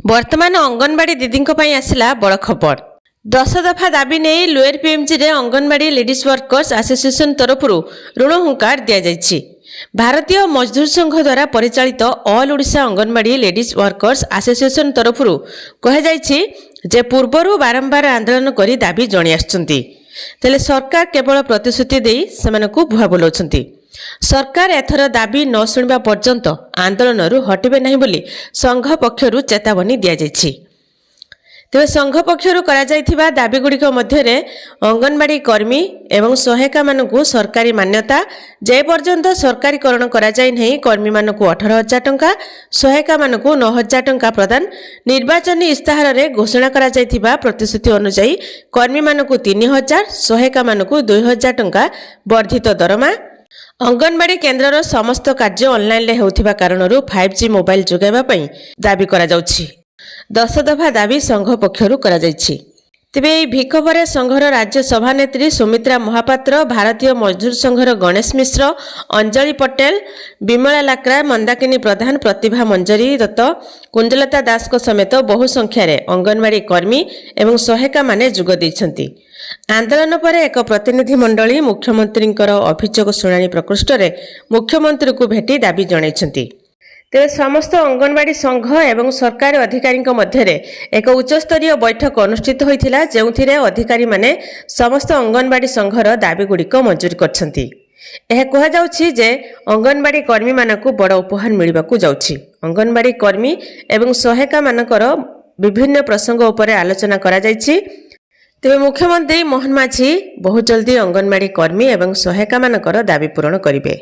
वर्तमान अंगनवाड़ी दीदी आसला बड़ खबर 10 दफा दाबी नहीं लोअर पीएमजी रे अंगनवाड़ी लेडीज वर्कर्स एसोसिएशन तरफ ऋण हुंकार दि जाइछि। भारतीय मजदूर संघ द्वारा परिचालित all Odisha anganwadi ladies workers association तरफ कह जाइछि जे पूर्वरु बारंबार आंदोलन करी दाबी जणी आछंती तेले सरकार केवल प्रतिश्रुति देई सेमानकु भुआ बोलाउछंती। सरकार एथर दाबी न शुणवा पर्यंत आंदोलन हटबे नहीं बोली संघ पक्षरु चेतावनी दिया जाइछि। तेज संघ पक्षरु करा जाइथिबा दाबी गुड़िक मध्यरे अंगनवाड़ी कर्मी एवं सहायिका मानकु सरकारी मान्यता जे पर्यंत सरकारीकरण करा जाय नहीं कर्मी मानकु 18,000 टंका सहायिका मानकु 9,000 टंका प्रदान निर्वाचनी इस्ताहार रे घोषणा करा जाइथिबा प्रतिश्रुति अनुसार कर्मी मानकु 3,000 सहायिका मानकु 2,000 टंका वर्धित दरमा अंगनवाड़ी केन्द्रर समस्त कार्य ऑनलाइन होउथिबा कारणरू 5G मोबाइल जोगाइबा पई दाबी करा जाउछि। 10 दफा दाबी संघ पक्षरु करा जाइछि। तेबे एही भिख परे संघर राज्य सभानेत्री सुमित्रा महापात्र, भारतीय मजदूर संघर गणेश मिश्र, अंजलि पटेल, विमला लाक्रा, मंदाकिनी प्रधान, प्रतिभा मंजरी दत्त, कुंजलता दास को समेत बहु संख्यार अंगनवाड़ी कर्मी एवं सहायिका माने जोग दैछन्ति। आंदोलन पर एक प्रतिनिधि मंडली मुख्यमंत्री अभियोग शुणाणी प्रकोष्ठ में मुख्यमंत्री को भेटी दाबी जणाइछन्ति। तेज समस्त अंगनवाड़ी संघ एवं सरकारी अधिकारी मध्य एक उच्चस्तरीय बैठक अनुष्ठित होइथिला जेउथिरे अधिकारी माने समस्त अंगनवाड़ी संघर दाबी गुड़िक मंजूर करछन्ति। यह कहा जाउछि जे अंगनवाड़ी कर्मी मानकु बड़ उपहार मिलिबाकु जाउछि। अंगनवाड़ी कर्मी एवं सहायिका मानकर विभिन्न प्रसंग उपरे आलोचना करा जाइछि। तेबे मुख्यमंत्री मोहन माझी बहुत जल्दी अंगनवाड़ी कर्मी एवं सहायिका मानकर दाबी पूरण करिवे।